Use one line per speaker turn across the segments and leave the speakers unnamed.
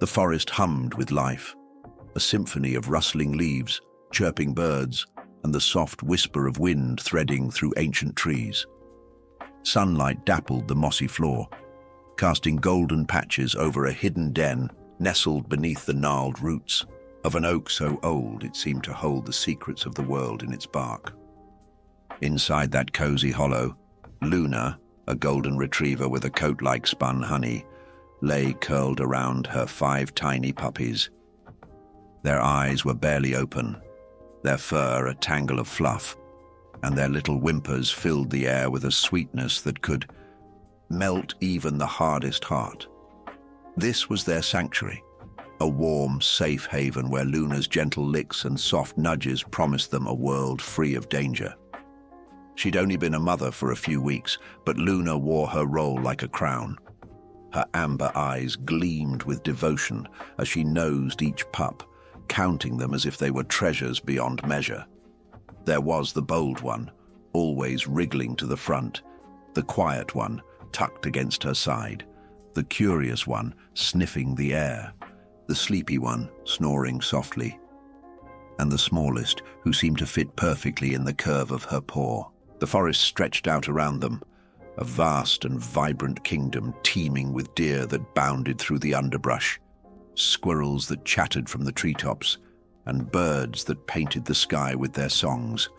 The forest hummed with life, a symphony of rustling leaves, chirping birds, and the soft whisper of wind threading through ancient trees. Sunlight dappled the mossy floor, casting golden patches over a hidden den nestled beneath the gnarled roots of an oak so old it seemed to hold the secrets of the world in its bark. Inside that cozy hollow, Luna, a golden retriever with a coat like spun honey, lay curled around her 5 tiny puppies. Their eyes were barely open, their fur a tangle of fluff, and their little whimpers filled the air with a sweetness that could melt even the hardest heart. This was their sanctuary, a warm, safe haven where Luna's gentle licks and soft nudges promised them a world free of danger. She'd only been a mother for a few weeks, but Luna wore her role like a crown. Her amber eyes gleamed with devotion as she nosed each pup, counting them as if they were treasures beyond measure. There was the bold one, always wriggling to the front, the quiet one, tucked against her side, the curious one, sniffing the air, the sleepy one, snoring softly, and the smallest, who seemed to fit perfectly in the curve of her paw. The forest stretched out around them, a vast and vibrant kingdom teeming with deer that bounded through the underbrush, squirrels that chattered from the treetops, and birds that painted the sky with their songs.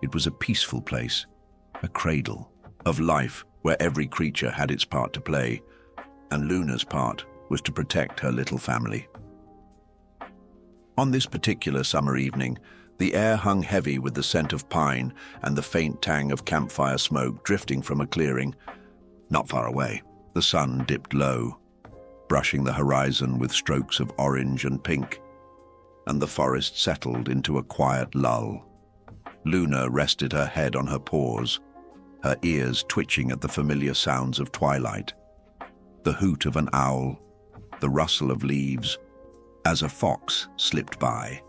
It was a peaceful place, a cradle of life where every creature had its part to play, and Luna's part was to protect her little family. On this particular summer evening, the air hung heavy with the scent of pine and the faint tang of campfire smoke drifting from a clearing. Not far away, the sun dipped low, brushing the horizon with strokes of orange and pink, and the forest settled into a quiet lull. Luna rested her head on her paws, her ears twitching at the familiar sounds of twilight. The hoot of an owl, the rustle of leaves, as a fox slipped by.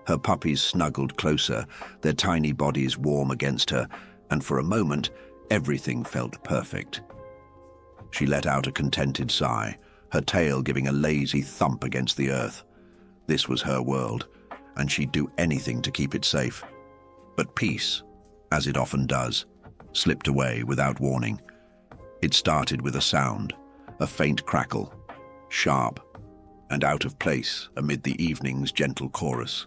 Her puppies snuggled closer, their tiny bodies warm against her, and for a moment, everything felt perfect. She let out a contented sigh, her tail giving a lazy thump against the earth. This was her world, and she'd do anything to keep it safe. But peace, as it often does, slipped away without warning. It started with a sound, a faint crackle, sharp and out of place amid the evening's gentle chorus.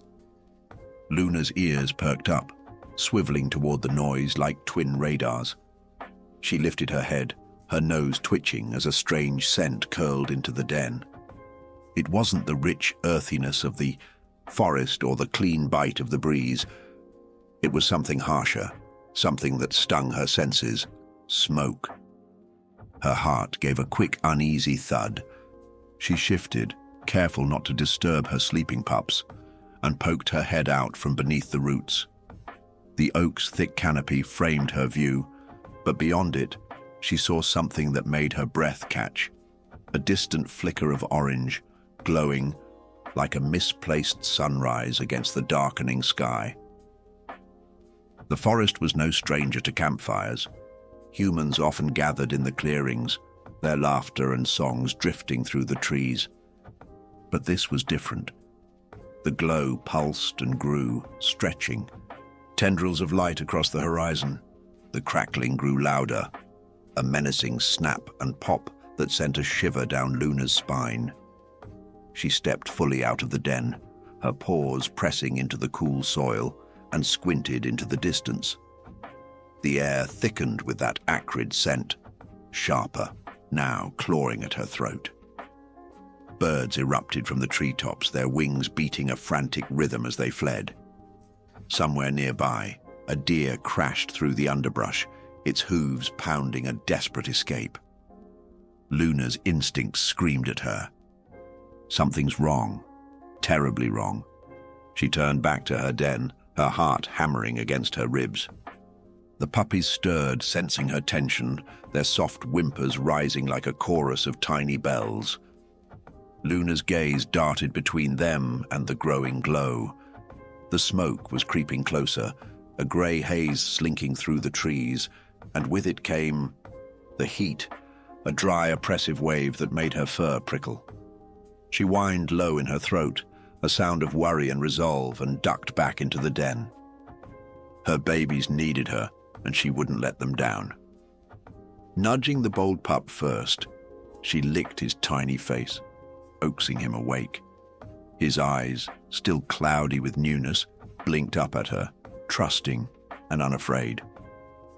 Luna's ears perked up, swiveling toward the noise like twin radars. She lifted her head, her nose twitching as a strange scent curled into the den. It wasn't the rich earthiness of the forest or the clean bite of the breeze. It was something harsher, something that stung her senses: smoke. Her heart gave a quick, uneasy thud. She shifted, careful not to disturb her sleeping pups, and poked her head out from beneath the roots. The oak's thick canopy framed her view, but beyond it, she saw something that made her breath catch. A distant flicker of orange, glowing like a misplaced sunrise against the darkening sky. The forest was no stranger to campfires. Humans often gathered in the clearings, their laughter and songs drifting through the trees. But this was different. The glow pulsed and grew, stretching. Tendrils of light across the horizon. The crackling grew louder, a menacing snap and pop that sent a shiver down Luna's spine. She stepped fully out of the den, her paws pressing into the cool soil, and squinted into the distance. The air thickened with that acrid scent, sharper, now clawing at her throat. Birds erupted from the treetops, their wings beating a frantic rhythm as they fled. Somewhere nearby, a deer crashed through the underbrush, its hooves pounding a desperate escape. Luna's instincts screamed at her. Something's wrong, terribly wrong. She turned back to her den, her heart hammering against her ribs. The puppies stirred, sensing her tension, their soft whimpers rising like a chorus of tiny bells. Luna's gaze darted between them and the growing glow. The smoke was creeping closer, a grey haze slinking through the trees, and with it came the heat, a dry, oppressive wave that made her fur prickle. She whined low in her throat, a sound of worry and resolve, and ducked back into the den. Her babies needed her, and she wouldn't let them down. Nudging the bold pup first, she licked his tiny face, coaxing him awake. His eyes, still cloudy with newness, blinked up at her, trusting and unafraid.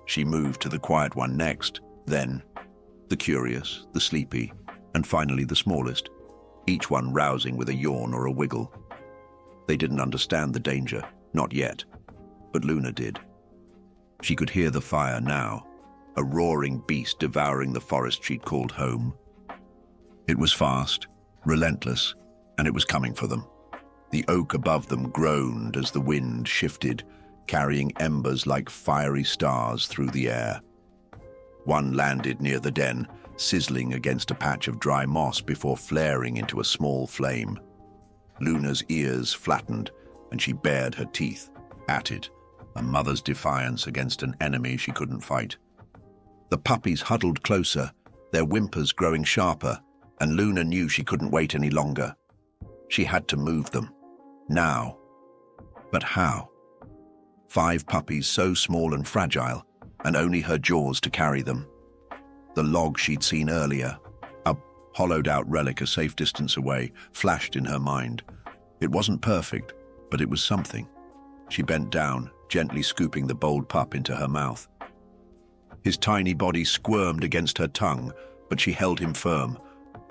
She moved to the quiet one next, then the curious, the sleepy, and finally the smallest, each one rousing with a yawn or a wiggle. They didn't understand the danger, not yet, but Luna did. She could hear the fire now, a roaring beast devouring the forest she'd called home. It was fast, relentless, and it was coming for them. The oak above them groaned as the wind shifted, carrying embers like fiery stars through the air. One landed near the den, sizzling against a patch of dry moss before flaring into a small flame. Luna's ears flattened, and she bared her teeth at it, a mother's defiance against an enemy she couldn't fight. The puppies huddled closer, their whimpers growing sharper, and Luna knew she couldn't wait any longer. She had to move them. Now. But how? 5 puppies so small and fragile, and only her jaws to carry them. The log she'd seen earlier, a hollowed-out relic a safe distance away, flashed in her mind. It wasn't perfect, but it was something. She bent down, gently scooping the bold pup into her mouth. His tiny body squirmed against her tongue, but she held him firm,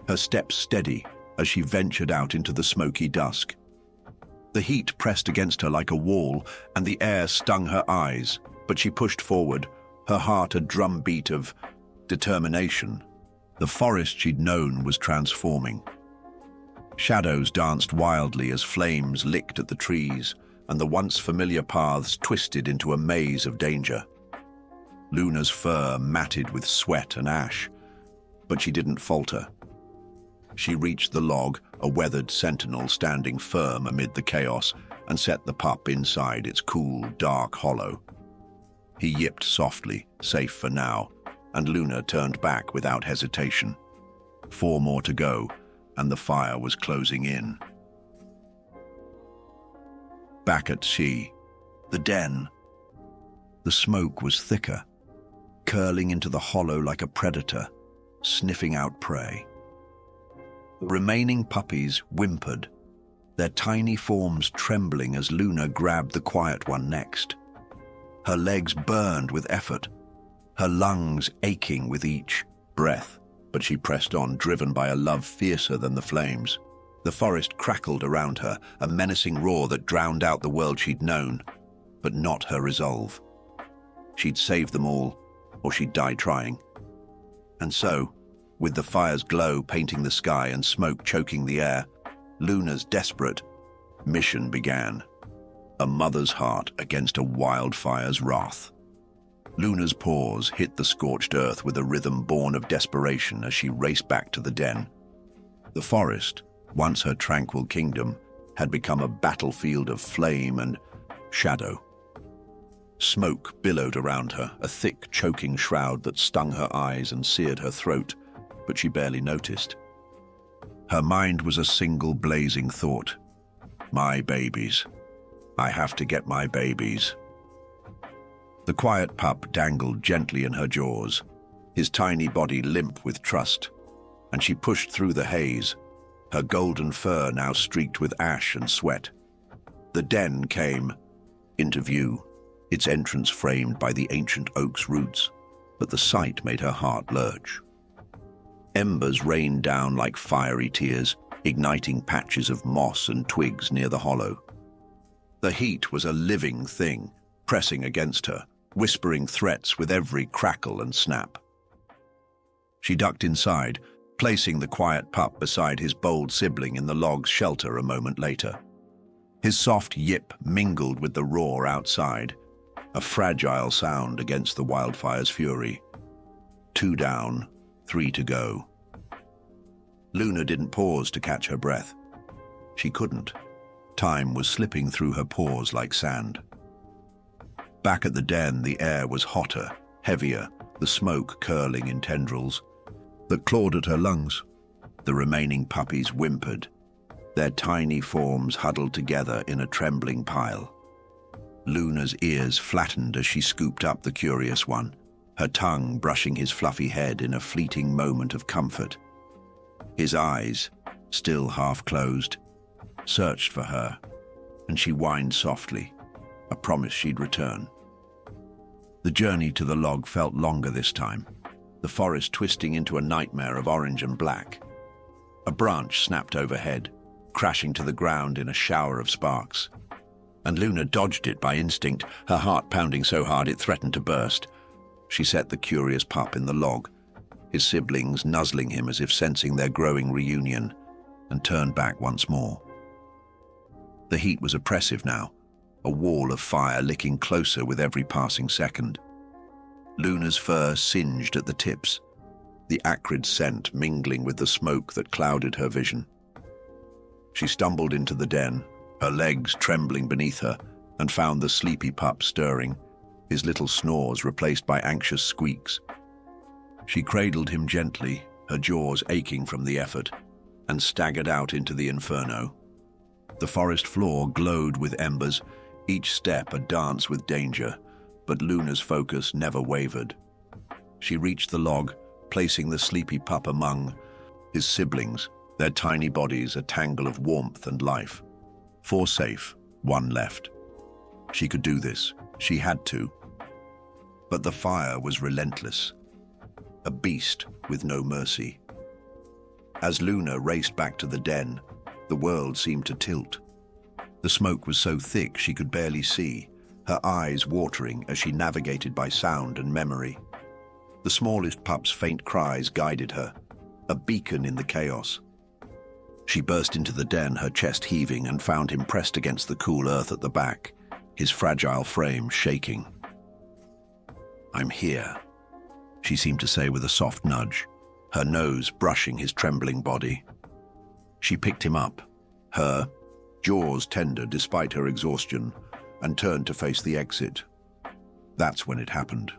her steps steady as she ventured out into the smoky dusk. The heat pressed against her like a wall, and the air stung her eyes, but she pushed forward, her heart a drumbeat of determination. The forest she'd known was transforming. Shadows danced wildly as flames licked at the trees, and the once familiar paths twisted into a maze of danger. Luna's fur matted with sweat and ash, but she didn't falter. She reached the log, a weathered sentinel standing firm amid the chaos, and set the pup inside its cool, dark hollow. He yipped softly, safe for now, and Luna turned back without hesitation. 4 more to go, and the fire was closing in. Back at sea, the den. The smoke was thicker, curling into the hollow like a predator, sniffing out prey. The remaining puppies whimpered, their tiny forms trembling as Luna grabbed the quiet one next. Her legs burned with effort, her lungs aching with each breath, but she pressed on, driven by a love fiercer than the flames. The forest crackled around her, a menacing roar that drowned out the world she'd known, but not her resolve. She'd save them all, or she'd die trying. And so, with the fire's glow painting the sky and smoke choking the air, Luna's desperate mission began. A mother's heart against a wildfire's wrath. Luna's paws hit the scorched earth with a rhythm born of desperation as she raced back to the den. The forest, once her tranquil kingdom, had become a battlefield of flame and shadow. Smoke billowed around her, a thick, choking shroud that stung her eyes and seared her throat, but she barely noticed. Her mind was a single blazing thought. My babies. I have to get my babies. The quiet pup dangled gently in her jaws, his tiny body limp with trust, and she pushed through the haze, her golden fur now streaked with ash and sweat. The den came into view, its entrance framed by the ancient oak's roots, but the sight made her heart lurch. Embers rained down like fiery tears, igniting patches of moss and twigs near the hollow. The heat was a living thing, pressing against her, whispering threats with every crackle and snap. She ducked inside, placing the quiet pup beside his bold sibling in the log's shelter a moment later. His soft yip mingled with the roar outside, a fragile sound against the wildfire's fury. 2 down, 3 to go. Luna didn't pause to catch her breath. She couldn't. Time was slipping through her pores like sand. Back at the den, the air was hotter, heavier, the smoke curling in tendrils that clawed at her lungs. The remaining puppies whimpered, their tiny forms huddled together in a trembling pile. Luna's ears flattened as she scooped up the curious one, her tongue brushing his fluffy head in a fleeting moment of comfort. His eyes, still half closed, searched for her, and she whined softly, a promise she'd return. The journey to the log felt longer this time, the forest twisting into a nightmare of orange and black. A branch snapped overhead, crashing to the ground in a shower of sparks. And Luna dodged it by instinct, her heart pounding so hard it threatened to burst. She set the curious pup in the log, his siblings nuzzling him as if sensing their growing reunion, and turned back once more. The heat was oppressive now, a wall of fire licking closer with every passing second. Luna's fur singed at the tips, the acrid scent mingling with the smoke that clouded her vision. She stumbled into the den, her legs trembling beneath her, and found the sleepy pup stirring, his little snores replaced by anxious squeaks. She cradled him gently, her jaws aching from the effort, and staggered out into the inferno. The forest floor glowed with embers, each step a dance with danger, but Luna's focus never wavered. She reached the log, placing the sleepy pup among his siblings, their tiny bodies a tangle of warmth and life. 4 safe, 1 left. She could do this. She had to. But the fire was relentless, a beast with no mercy. As Luna raced back to the den, the world seemed to tilt. The smoke was so thick she could barely see, her eyes watering as she navigated by sound and memory. The smallest pup's faint cries guided her, a beacon in the chaos. She burst into the den, her chest heaving, and found him pressed against the cool earth at the back, his fragile frame shaking. "I'm here," she seemed to say with a soft nudge, her nose brushing his trembling body. She picked him up, her jaws tender despite her exhaustion, and turned to face the exit. That's when it happened.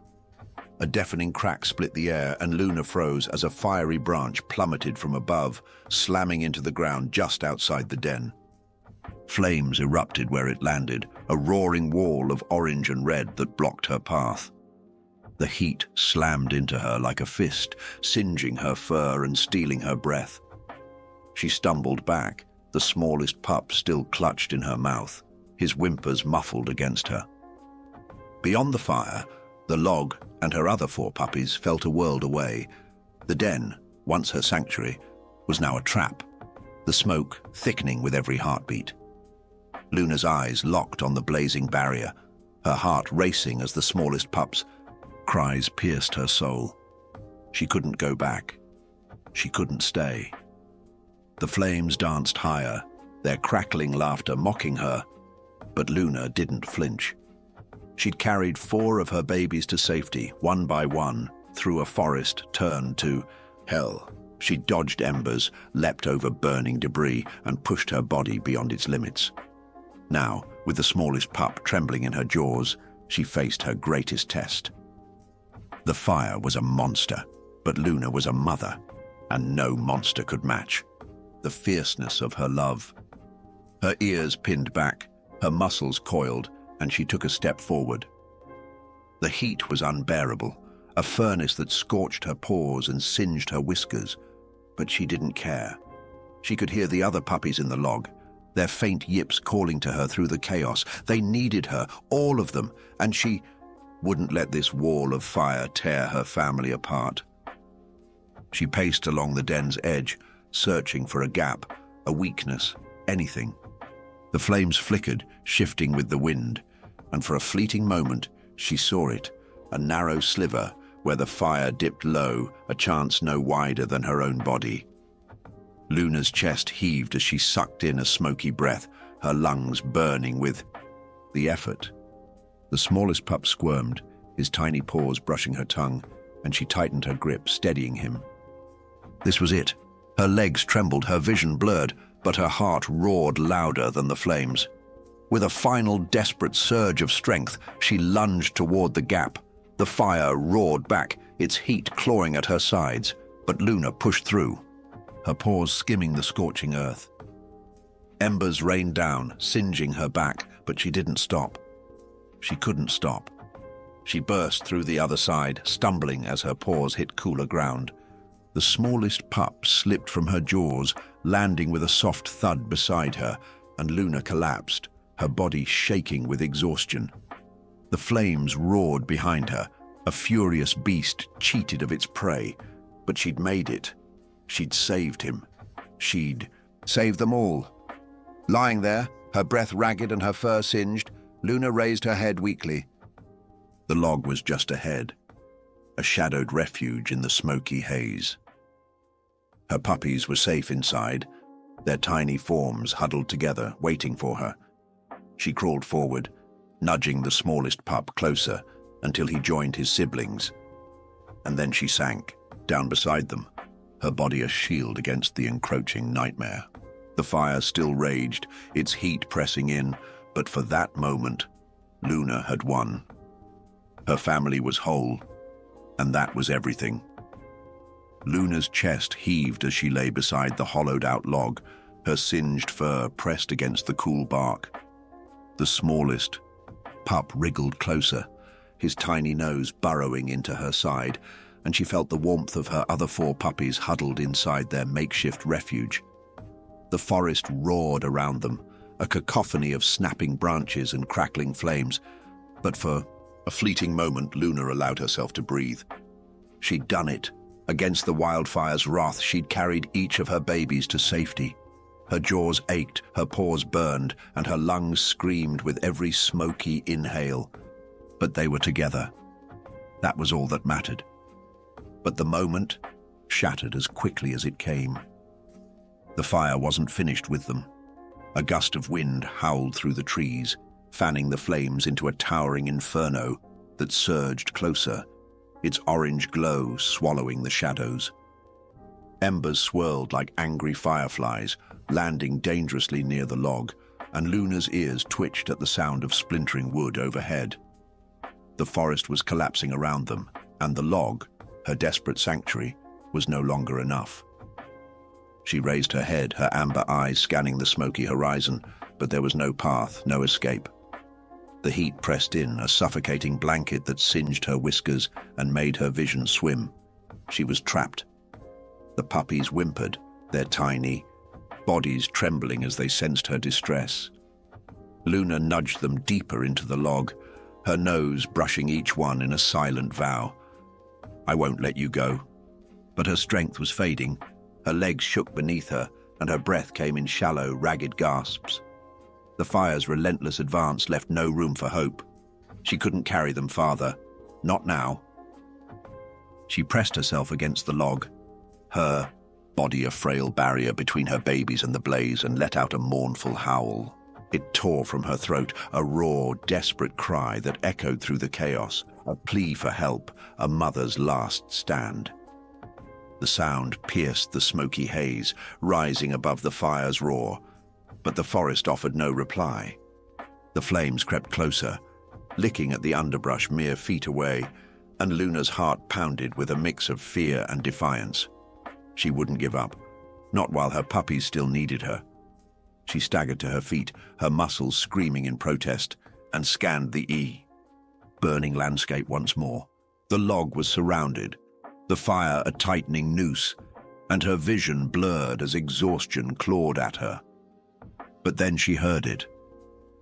A deafening crack split the air, and Luna froze as a fiery branch plummeted from above, slamming into the ground just outside the den. Flames erupted where it landed, a roaring wall of orange and red that blocked her path. The heat slammed into her like a fist, singeing her fur and stealing her breath. She stumbled back, the smallest pup still clutched in her mouth, his whimpers muffled against her. Beyond the fire, the log and her other 4 puppies felt a world away. The den, once her sanctuary, was now a trap, the smoke thickening with every heartbeat. Luna's eyes locked on the blazing barrier, her heart racing as the smallest pup's cries pierced her soul. She couldn't go back. She couldn't stay. The flames danced higher, their crackling laughter mocking her, but Luna didn't flinch. She'd carried 4 of her babies to safety, one by one, through a forest turned to hell. She dodged embers, leapt over burning debris, and pushed her body beyond its limits. Now, with the smallest pup trembling in her jaws, she faced her greatest test. The fire was a monster, but Luna was a mother, and no monster could match the fierceness of her love. Her ears pinned back, her muscles coiled, and she took a step forward. The heat was unbearable, a furnace that scorched her paws and singed her whiskers, but she didn't care. She could hear the other puppies in the log, their faint yips calling to her through the chaos. They needed her, all of them, and she wouldn't let this wall of fire tear her family apart. She paced along the den's edge, searching for a gap, a weakness, anything. The flames flickered, shifting with the wind, and for a fleeting moment she saw it, a narrow sliver where the fire dipped low, a chance no wider than her own body. Luna's chest heaved as she sucked in a smoky breath, her lungs burning with the effort. The smallest pup squirmed, his tiny paws brushing her tongue, and she tightened her grip, steadying him. This was it. Her legs trembled, her vision blurred, but her heart roared louder than the flames. With a final desperate surge of strength, she lunged toward the gap. The fire roared back, its heat clawing at her sides, but Luna pushed through, her paws skimming the scorching earth. Embers rained down, singeing her back, but she didn't stop. She couldn't stop. She burst through the other side, stumbling as her paws hit cooler ground. The smallest pup slipped from her jaws, landing with a soft thud beside her, and Luna collapsed, her body shaking with exhaustion. The flames roared behind her. A furious beast cheated of its prey, but she'd made it. She'd saved him. She'd saved them all. Lying there, her breath ragged and her fur singed, Luna raised her head weakly. The log was just ahead, a shadowed refuge in the smoky haze. Her puppies were safe inside, their tiny forms huddled together, waiting for her. She crawled forward, nudging the smallest pup closer until he joined his siblings. And then she sank, down beside them, her body a shield against the encroaching nightmare. The fire still raged, its heat pressing in, but for that moment, Luna had won. Her family was whole, and that was everything. Luna's chest heaved as she lay beside the hollowed-out log, her singed fur pressed against the cool bark. The smallest pup wriggled closer, his tiny nose burrowing into her side, and she felt the warmth of her other 4 puppies huddled inside their makeshift refuge. The forest roared around them, a cacophony of snapping branches and crackling flames, but for a fleeting moment Luna allowed herself to breathe. She'd done it. Against the wildfire's wrath, she'd carried each of her babies to safety. Her jaws ached, her paws burned, and her lungs screamed with every smoky inhale. But they were together. That was all that mattered. But the moment shattered as quickly as it came. The fire wasn't finished with them. A gust of wind howled through the trees, fanning the flames into a towering inferno that surged closer, its orange glow swallowing the shadows. Embers swirled like angry fireflies, landing dangerously near the log, and Luna's ears twitched at the sound of splintering wood overhead. The forest was collapsing around them, and the log, her desperate sanctuary, was no longer enough. She raised her head, her amber eyes scanning the smoky horizon, but there was no path, no escape. The heat pressed in, a suffocating blanket that singed her whiskers and made her vision swim. She was trapped. The puppies whimpered, their tiny bodies trembling as they sensed her distress. Luna nudged them deeper into the log, her nose brushing each one in a silent vow. "I won't let you go." But her strength was fading. Her legs shook beneath her, and her breath came in shallow, ragged gasps. The fire's relentless advance left no room for hope. She couldn't carry them farther. Not now. She pressed herself against the log, her body a frail barrier between her babies and the blaze, and let out a mournful howl. It tore from her throat, a raw, desperate cry that echoed through the chaos, a plea for help, a mother's last stand. The sound pierced the smoky haze, rising above the fire's roar, but the forest offered no reply. The flames crept closer, licking at the underbrush mere feet away, and Luna's heart pounded with a mix of fear and defiance. She wouldn't give up, not while her puppies still needed her. She staggered to her feet, her muscles screaming in protest, and scanned the burning landscape once more. The log was surrounded, the fire a tightening noose, and her vision blurred as exhaustion clawed at her. But then she heard it.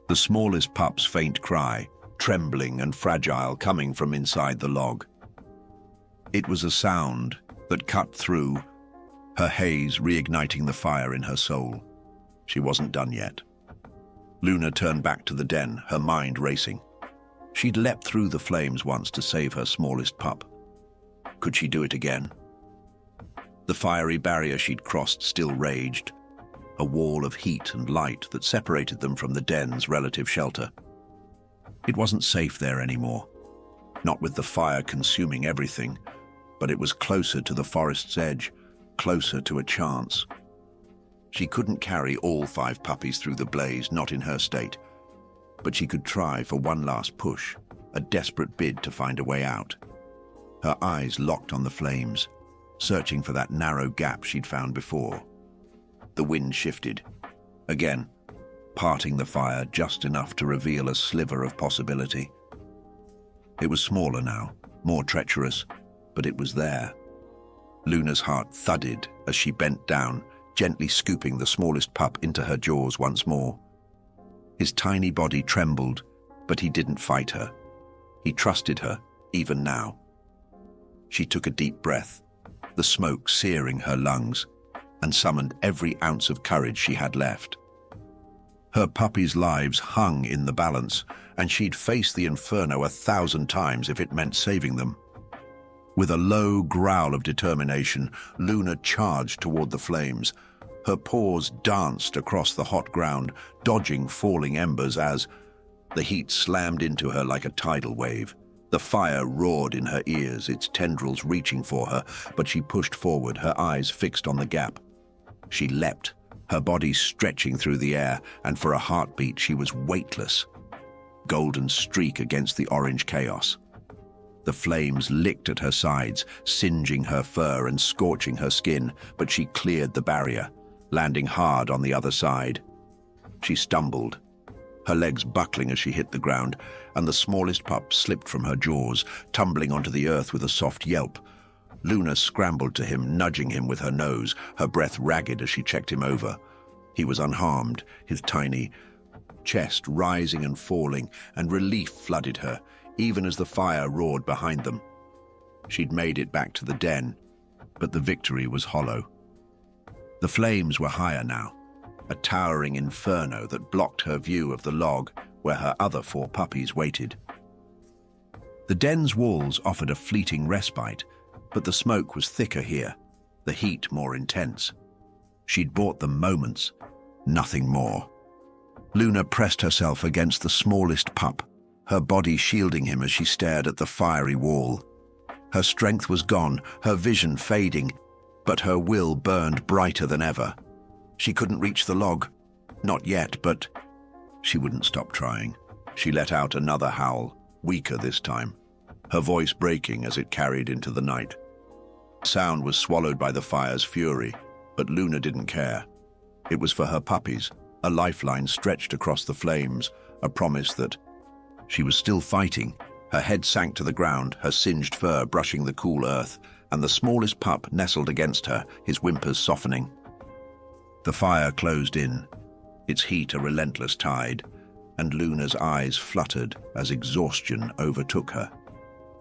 The smallest pup's faint cry, trembling and fragile, coming from inside the log. It was a sound that cut through her haze, reigniting the fire in her soul. She wasn't done yet. Luna turned back to the den, her mind racing. She'd leapt through the flames once to save her smallest pup. Could she do it again? The fiery barrier she'd crossed still raged, a wall of heat and light that separated them from the den's relative shelter. It wasn't safe there anymore, not with the fire consuming everything, but it was closer to the forest's edge, closer to a chance. She couldn't carry all 5 puppies through the blaze, not in her state, but she could try for one last push, a desperate bid to find a way out. Her eyes locked on the flames, searching for that narrow gap she'd found before. The wind shifted, again, parting the fire just enough to reveal a sliver of possibility. It was smaller now, more treacherous, but it was there. Luna's heart thudded as she bent down, gently scooping the smallest pup into her jaws once more. His tiny body trembled, but he didn't fight her. He trusted her, even now. She took a deep breath, the smoke searing her lungs, and summoned every ounce of courage she had left. Her puppies' lives hung in the balance, and she'd face the inferno 1,000 times if it meant saving them. With a low growl of determination, Luna charged toward the flames. Her paws danced across the hot ground, dodging falling embers as the heat slammed into her like a tidal wave. The fire roared in her ears, its tendrils reaching for her, but she pushed forward, her eyes fixed on the gap. She leapt, her body stretching through the air, and for a heartbeat she was weightless. Golden streak against the orange chaos. The flames licked at her sides, singeing her fur and scorching her skin, but she cleared the barrier, landing hard on the other side. She stumbled, her legs buckling as she hit the ground, and the smallest pup slipped from her jaws, tumbling onto the earth with a soft yelp. Luna scrambled to him, nudging him with her nose, her breath ragged as she checked him over. He was unharmed, his tiny chest rising and falling, and relief flooded her, even as the fire roared behind them. She'd made it back to the den, but the victory was hollow. The flames were higher now, a towering inferno that blocked her view of the log where her other 4 puppies waited. The den's walls offered a fleeting respite, but the smoke was thicker here, the heat more intense. She'd bought them moments, nothing more. Luna pressed herself against the smallest pup, her body shielding him as she stared at the fiery wall. Her strength was gone, her vision fading, but her will burned brighter than ever. She couldn't reach the log. Not yet, but she wouldn't stop trying. She let out another howl, weaker this time, her voice breaking as it carried into the night. Sound was swallowed by the fire's fury, but Luna didn't care. It was for her puppies, a lifeline stretched across the flames, a promise that she was still fighting. Her head sank to the ground, her singed fur brushing the cool earth, and the smallest pup nestled against her, his whimpers softening. The fire closed in, its heat a relentless tide, and Luna's eyes fluttered as exhaustion overtook her.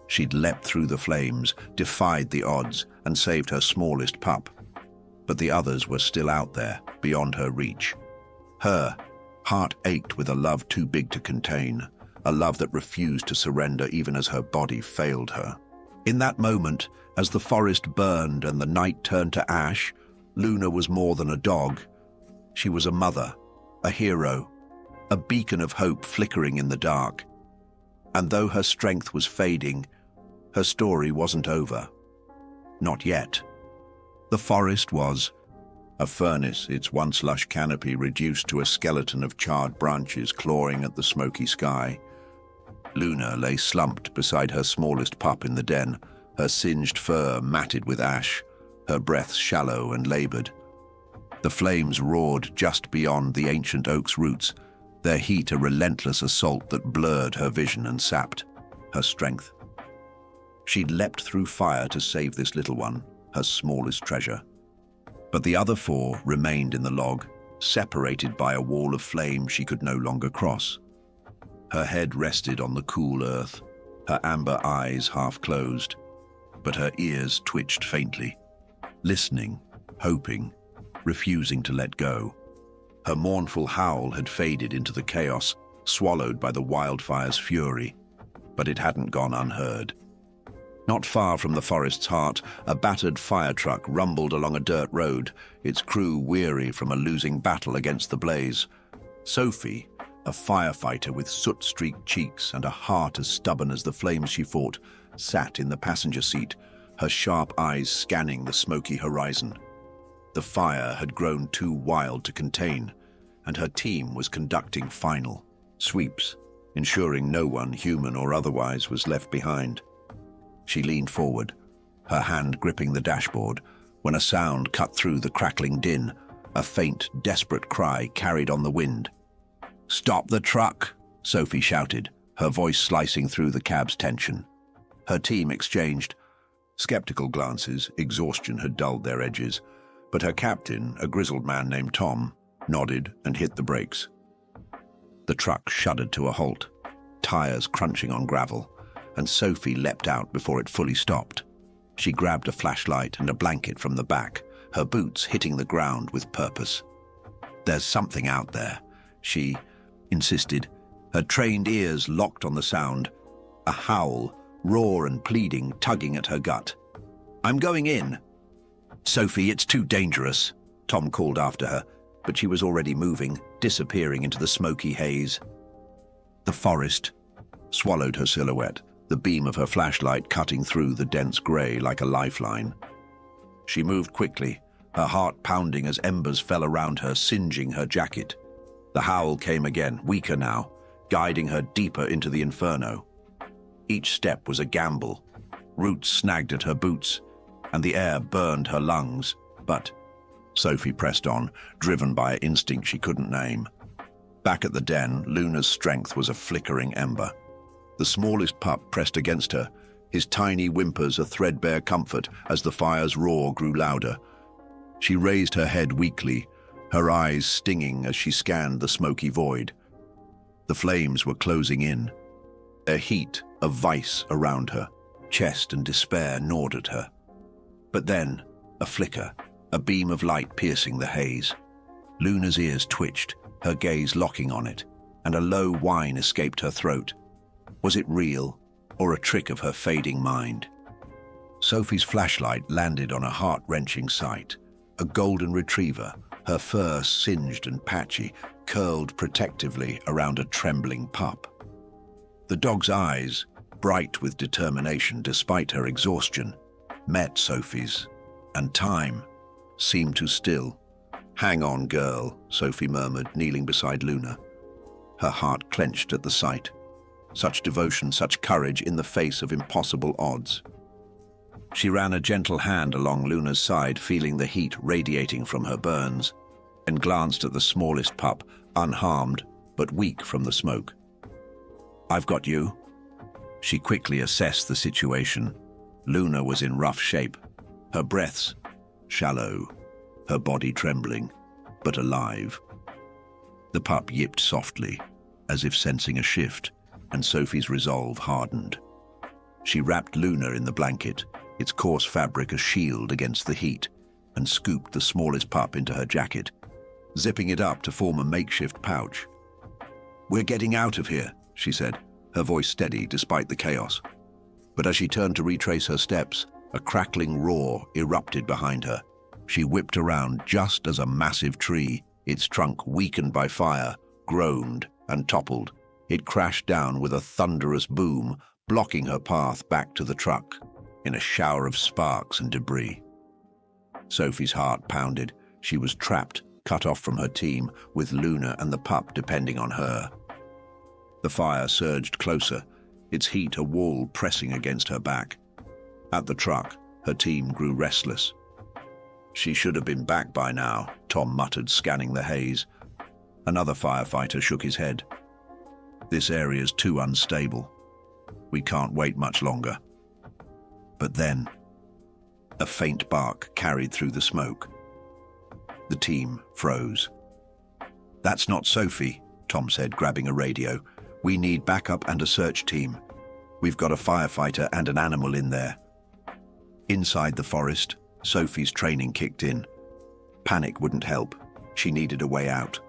She'd leapt through the flames, defied the odds, and saved her smallest pup. But the others were still out there, beyond her reach. Her heart ached with a love too big to contain, a love that refused to surrender even as her body failed her. In that moment, as the forest burned and the night turned to ash, Luna was more than a dog. She was a mother, a hero, a beacon of hope flickering in the dark. And though her strength was fading, her story wasn't over. Not yet. The forest was a furnace, its once lush canopy reduced to a skeleton of charred branches clawing at the smoky sky. Luna lay slumped beside her smallest pup in the den, her singed fur matted with ash, her breath shallow and labored. The flames roared just beyond the ancient oak's roots, their heat a relentless assault that blurred her vision and sapped her strength. She'd leapt through fire to save this little one, her smallest treasure. But the other 4 remained in the log, separated by a wall of flame she could no longer cross. Her head rested on the cool earth, her amber eyes half closed, but her ears twitched faintly, listening, hoping, refusing to let go. Her mournful howl had faded into the chaos, swallowed by the wildfire's fury, but it hadn't gone unheard. Not far from the forest's heart, a battered fire truck rumbled along a dirt road, its crew weary from a losing battle against the blaze. Sophie, a firefighter with soot-streaked cheeks and a heart as stubborn as the flames she fought, sat in the passenger seat, her sharp eyes scanning the smoky horizon. The fire had grown too wild to contain, and her team was conducting final sweeps, ensuring no one, human or otherwise, was left behind. She leaned forward, her hand gripping the dashboard, when a sound cut through the crackling din, A faint, desperate cry carried on the wind. "Stop the truck!" Sophie shouted, her voice slicing through the cab's tension. Her team exchanged skeptical glances. Exhaustion had dulled their edges, but her captain, a grizzled man named Tom, nodded and hit the brakes. The truck shuddered to a halt, tires crunching on gravel, and Sophie leapt out before it fully stopped. She grabbed a flashlight and a blanket from the back, her boots hitting the ground with purpose. "There's something out there," she insisted, her trained ears locked on the sound. A howl, raw and pleading, tugging at her gut. "I'm going in." "Sophie, it's too dangerous," Tom called after her, but she was already moving, disappearing into the smoky haze. The forest swallowed her silhouette, the beam of her flashlight cutting through the dense grey like a lifeline. She moved quickly, her heart pounding as embers fell around her, singeing her jacket. The howl came again, weaker now, guiding her deeper into the inferno. Each step was a gamble. Roots snagged at her boots, and the air burned her lungs. But Sophie pressed on, driven by an instinct she couldn't name. Back at the den, Luna's strength was a flickering ember. The smallest pup pressed against her, his tiny whimpers a threadbare comfort as the fire's roar grew louder. She raised her head weakly, her eyes stinging as she scanned the smoky void. The flames were closing in, their heat a vice around her. Chest and despair gnawed at her. But then, a flicker, a beam of light piercing the haze. Luna's ears twitched, her gaze locking on it, and a low whine escaped her throat. Was it real, or a trick of her fading mind? Sophie's flashlight landed on a heart-wrenching sight. A golden retriever, her fur singed and patchy, curled protectively around a trembling pup. The dog's eyes, bright with determination despite her exhaustion, met Sophie's, and time seemed to still. "Hang on, girl," Sophie murmured, kneeling beside Luna. Her heart clenched at the sight. Such devotion, such courage in the face of impossible odds. She ran a gentle hand along Luna's side, feeling the heat radiating from her burns, and glanced at the smallest pup, unharmed but weak from the smoke. "I've got you." She quickly assessed the situation. Luna was in rough shape, her breaths shallow, her body trembling, but alive. The pup yipped softly, as if sensing a shift, and Sophie's resolve hardened. She wrapped Luna in the blanket, its coarse fabric a shield against the heat, and scooped the smallest pup into her jacket, zipping it up to form a makeshift pouch. "We're getting out of here," she said, her voice steady despite the chaos. But as she turned to retrace her steps, a crackling roar erupted behind her. She whipped around just as a massive tree, its trunk weakened by fire, groaned and toppled. It crashed down with a thunderous boom, blocking her path back to the truck, in a shower of sparks and debris. Sophie's heart pounded. She was trapped, cut off from her team, with Luna and the pup depending on her. The fire surged closer, its heat a wall pressing against her back. At the truck, her team grew restless. "She should have been back by now," Tom muttered, scanning the haze. Another firefighter shook his head. "This area's too unstable. We can't wait much longer." But then, a faint bark carried through the smoke. The team froze. "That's not Sophie," Tom said, grabbing a radio. "We need backup and a search team. We've got a firefighter and an animal in there." Inside the forest, Sophie's training kicked in. Panic wouldn't help. She needed a way out.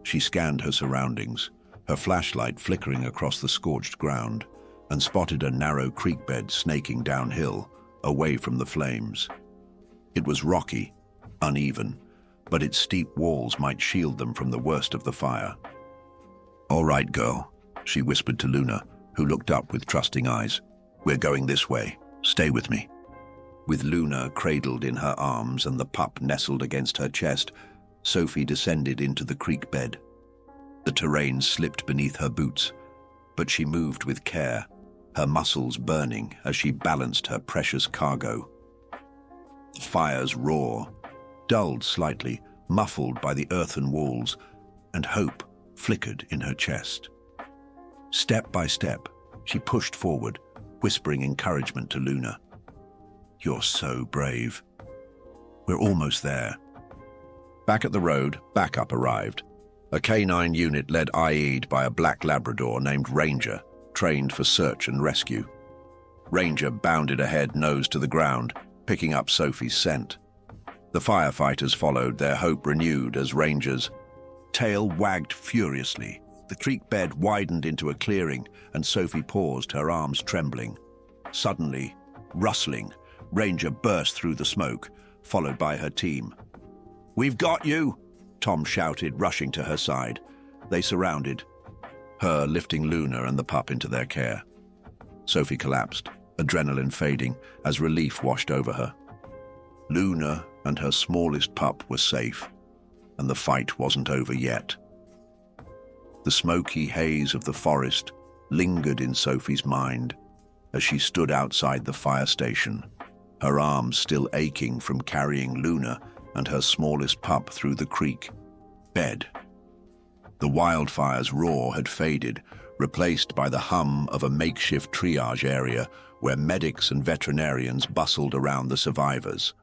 She scanned her surroundings, her flashlight flickering across the scorched ground, and spotted a narrow creek bed snaking downhill, away from the flames. It was rocky, uneven, but its steep walls might shield them from the worst of the fire. "All right, girl," she whispered to Luna, who looked up with trusting eyes. "We're going this way. Stay with me." With Luna cradled in her arms and the pup nestled against her chest, Sophie descended into the creek bed. The terrain slipped beneath her boots, but she moved with care, her muscles burning as she balanced her precious cargo. The fire's roar dulled slightly, muffled by the earthen walls, and hope flickered in her chest. Step by step, she pushed forward, whispering encouragement to Luna. "You're so brave. We're almost there." Back at the road, backup arrived. A canine unit led IE'd by a black Labrador named Ranger, trained for search and rescue. Ranger bounded ahead, nose to the ground, picking up Sophie's scent. The firefighters followed, their hope renewed as Ranger's tail wagged furiously. The creek bed widened into a clearing, and Sophie paused, her arms trembling. Suddenly, rustling, Ranger burst through the smoke, followed by her team. "We've got you!" Tom shouted, rushing to her side. They surrounded her, lifting Luna and the pup into their care. Sophie collapsed, adrenaline fading as relief washed over her. Luna and her smallest pup were safe, and the fight wasn't over yet. The smoky haze of the forest lingered in Sophie's mind as she stood outside the fire station, her arms still aching from carrying Luna and her smallest pup through the creek bed. The wildfire's roar had faded, replaced by the hum of a makeshift triage area where medics and veterinarians bustled around the survivors.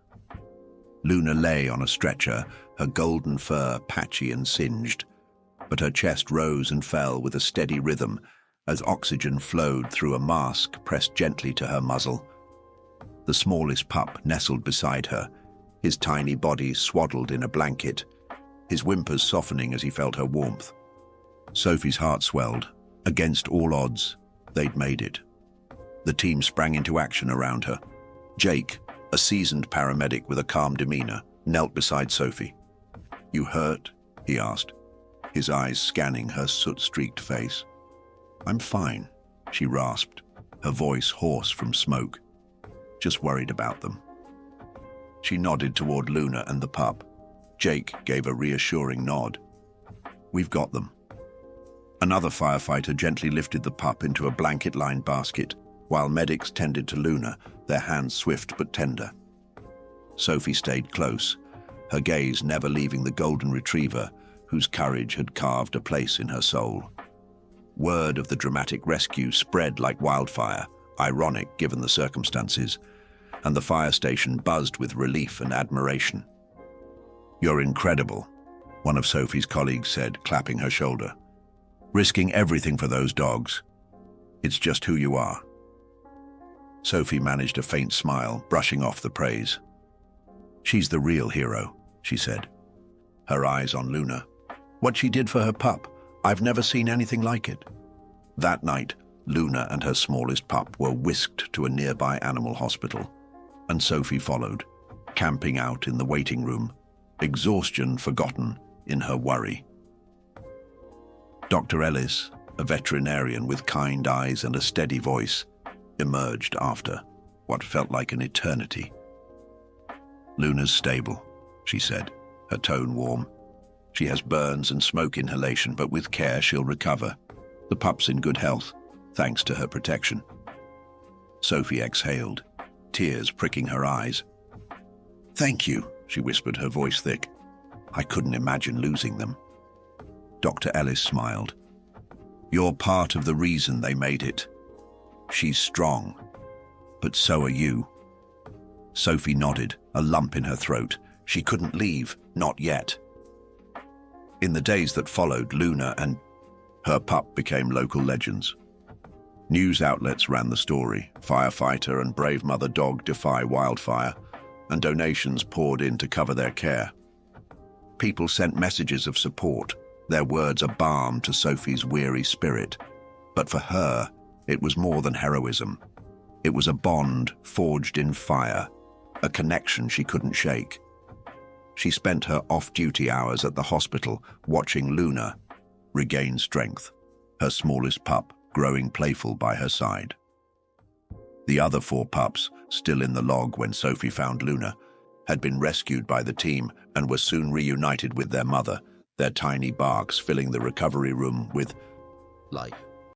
Luna lay on a stretcher, her golden fur patchy and singed, but her chest rose and fell with a steady rhythm as oxygen flowed through a mask pressed gently to her muzzle. The smallest pup nestled beside her, his tiny body swaddled in a blanket, his whimpers softening as he felt her warmth. Sophie's heart swelled. Against all odds, they'd made it. The team sprang into action around her. Jake, a seasoned paramedic with a calm demeanor, knelt beside Sophie. "You hurt?" he asked, his eyes scanning her soot-streaked face. "I'm fine," she rasped, her voice hoarse from smoke. "Just worried about them." She nodded toward Luna and the pup. Jake gave a reassuring nod. "We've got them." Another firefighter gently lifted the pup into a blanket-lined basket, while medics tended to Luna, their hands swift but tender. Sophie stayed close, her gaze never leaving the golden retriever, whose courage had carved a place in her soul. Word of the dramatic rescue spread like wildfire, ironic given the circumstances, and the fire station buzzed with relief and admiration. "You're incredible," one of Sophie's colleagues said, clapping her shoulder. "Risking everything for those dogs. It's just who you are." Sophie managed a faint smile, brushing off the praise. "She's the real hero," she said, her eyes on Luna. "What she did for her pup, I've never seen anything like it." That night, Luna and her smallest pup were whisked to a nearby animal hospital, and Sophie followed, camping out in the waiting room, exhaustion forgotten in her worry. Dr. Ellis, a veterinarian with kind eyes and a steady voice, emerged after what felt like an eternity. "Luna's stable," she said, her tone warm. "She has burns and smoke inhalation, but with care she'll recover. The pup's in good health, thanks to her protection." Sophie exhaled, tears pricking her eyes. "Thank you," she whispered, her voice thick. "I couldn't imagine losing them." Dr. Ellis smiled. "You're part of the reason they made it. She's strong, but so are you." Sophie nodded, a lump in her throat. She couldn't leave, not yet. In the days that followed, Luna and her pup became local legends. News outlets ran the story. Firefighter and brave mother dog defy wildfire, and donations poured in to cover their care. People sent messages of support, their words a balm to Sophie's weary spirit. But for her, it was more than heroism. It was a bond forged in fire, a connection she couldn't shake. She spent her off-duty hours at the hospital watching Luna regain strength, her smallest pup growing playful by her side. The other 4 pups, still in the log when Sophie found Luna, had been rescued by the team and were soon reunited with their mother, their tiny barks filling the recovery room with life.